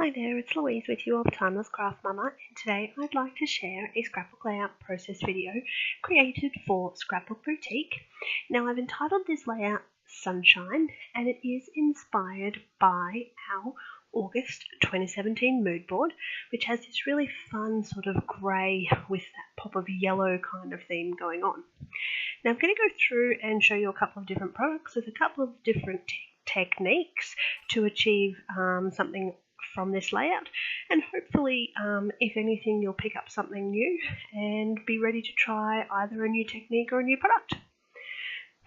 Hi there, it's Louise with you of Timeless Craft Mama, and today I'd like to share a scrapbook layout process video created for Scrapbook Boutique. Now I've entitled this layout Sunshine, and it is inspired by our August 2017 mood board, which has this really fun sort of grey with that pop of yellow kind of theme going on. Now I'm going to go through and show you a couple of different products with a couple of different techniques to achieve something from this layout, and hopefully if anything you'll pick up something new and be ready to try either a new technique or a new product.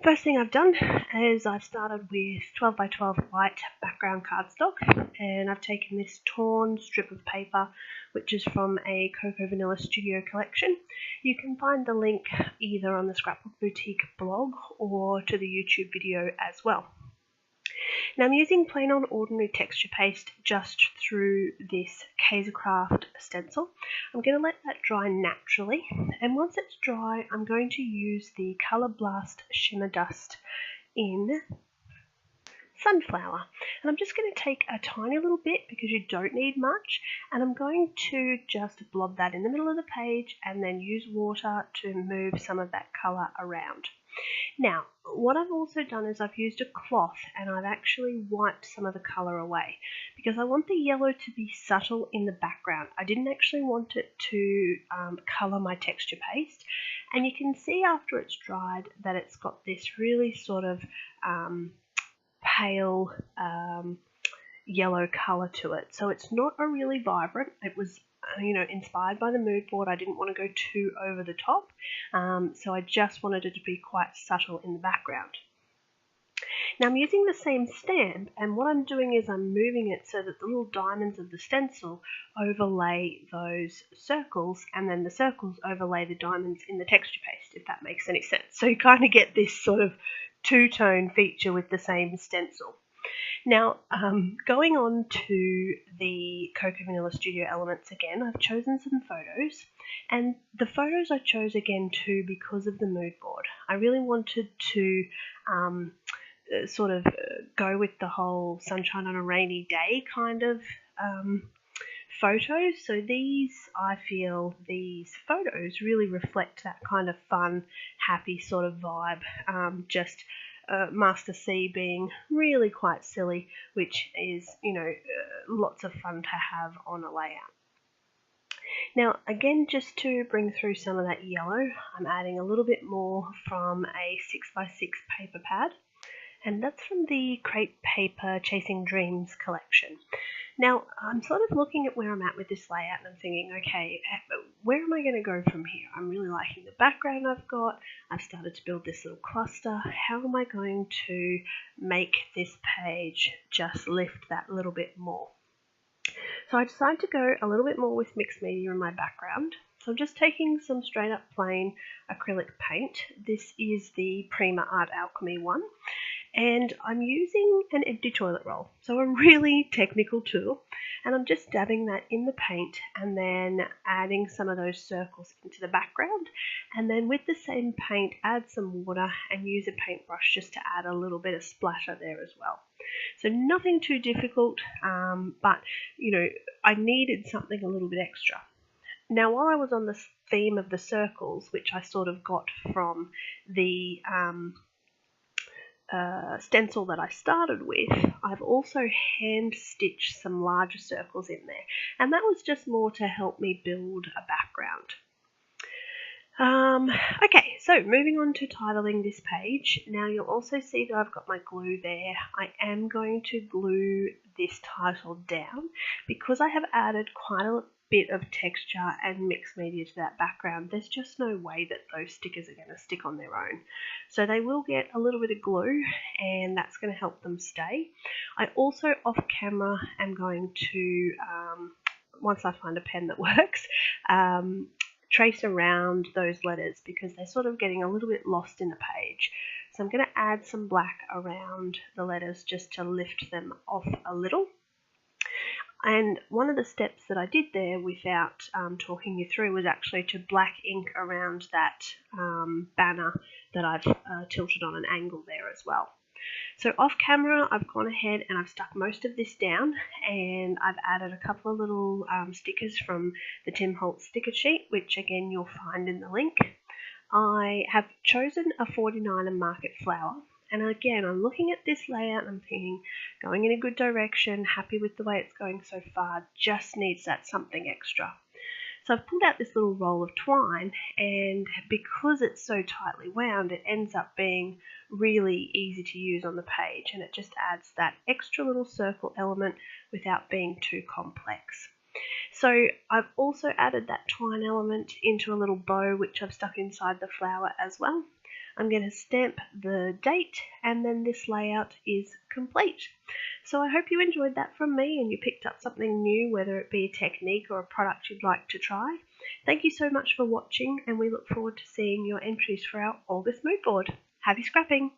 First thing I've done is I've started with 12 by 12 white background cardstock, and I've taken this torn strip of paper which is from a Cocoa Vanilla Studio collection. You can find the link either on the Scrapbook Boutique blog or to the YouTube video as well. Now I'm using plain old ordinary texture paste just through this Kaisercraft stencil. I'm going to let that dry naturally, and once it's dry I'm going to use the Color Blast Shimmer Dust in Sunflower. And I'm just going to take a tiny little bit because you don't need much, and I'm going to just blob that in the middle of the page and then use water to move some of that colour around. Now, what I've also done is I've used a cloth and I've actually wiped some of the colour away because I want the yellow to be subtle in the background. I didn't actually want it to colour my texture paste, and you can see after it's dried that it's got this really sort of pale yellow colour to it. So it's not a really vibrant. It was inspired by the mood board. I didn't want to go too over the top, so I just wanted it to be quite subtle in the background. Now I'm using the same stamp, and what I'm doing is I'm moving it so that the little diamonds of the stencil overlay those circles, and then the circles overlay the diamonds in the texture paste, if that makes any sense. So you kind of get this sort of two-tone feature with the same stencil. Now, going on to the Cocoa Vanilla Studio elements again, I've chosen some photos, and the photos I chose again too because of the mood board. I really wanted to sort of go with the whole sunshine on a rainy day kind of photos. So I feel these photos really reflect that kind of fun, happy sort of vibe, Master C being really quite silly, which is, lots of fun to have on a layout. Now, again, just to bring through some of that yellow, I'm adding a little bit more from a 6x6 paper pad, and that's from the Crepe Paper Chasing Dreams collection. Now, I'm sort of looking at where I'm at with this layout, and I'm thinking, okay, where am I going to go from here? I'm really liking the background I've got. I've started to build this little cluster. How am I going to make this page just lift that little bit more? So I decided to go a little bit more with mixed media in my background. So I'm just taking some straight up plain acrylic paint. This is the Prima Art Alchemy one. And I'm using an empty toilet roll, so a really technical tool, and I'm just dabbing that in the paint and then adding some of those circles into the background, and then with the same paint add some water and use a paintbrush just to add a little bit of splatter there as well. So nothing too difficult, but I needed something a little bit extra. Now, while I was on the theme of the circles, which I sort of got from the stencil that I started with, I've also hand stitched some larger circles in there, and that was just more to help me build a background. Okay, so moving on to titling this page. Now you'll also see that I've got my glue there. I am going to glue this title down because I have added quite a bit of texture and mixed media to that background. There's just no way that those stickers are going to stick on their own. So they will get a little bit of glue, and that's going to help them stay. I also off camera am going to, once I find a pen that works, trace around those letters because they're sort of getting a little bit lost in the page. So I'm going to add some black around the letters just to lift them off a little. And one of the steps that I did there without talking you through was actually to black ink around that banner that I've tilted on an angle there as well. So off camera, I've gone ahead and I've stuck most of this down, and I've added a couple of little stickers from the Tim Holtz sticker sheet, which again you'll find in the link. I have chosen a 49er market flower, and again I'm looking at this layout and I'm thinking, going in a good direction, happy with the way it's going so far, just needs that something extra. So I've pulled out this little roll of twine, and because it's so tightly wound, it ends up being really easy to use on the page, and it just adds that extra little circle element without being too complex. So I've also added that twine element into a little bow, which I've stuck inside the flower as well. I'm going to stamp the date, and then this layout is complete. So I hope you enjoyed that from me and you picked up something new, whether it be a technique or a product you'd like to try. Thank you so much for watching, and we look forward to seeing your entries for our August mood board. Happy scrapping!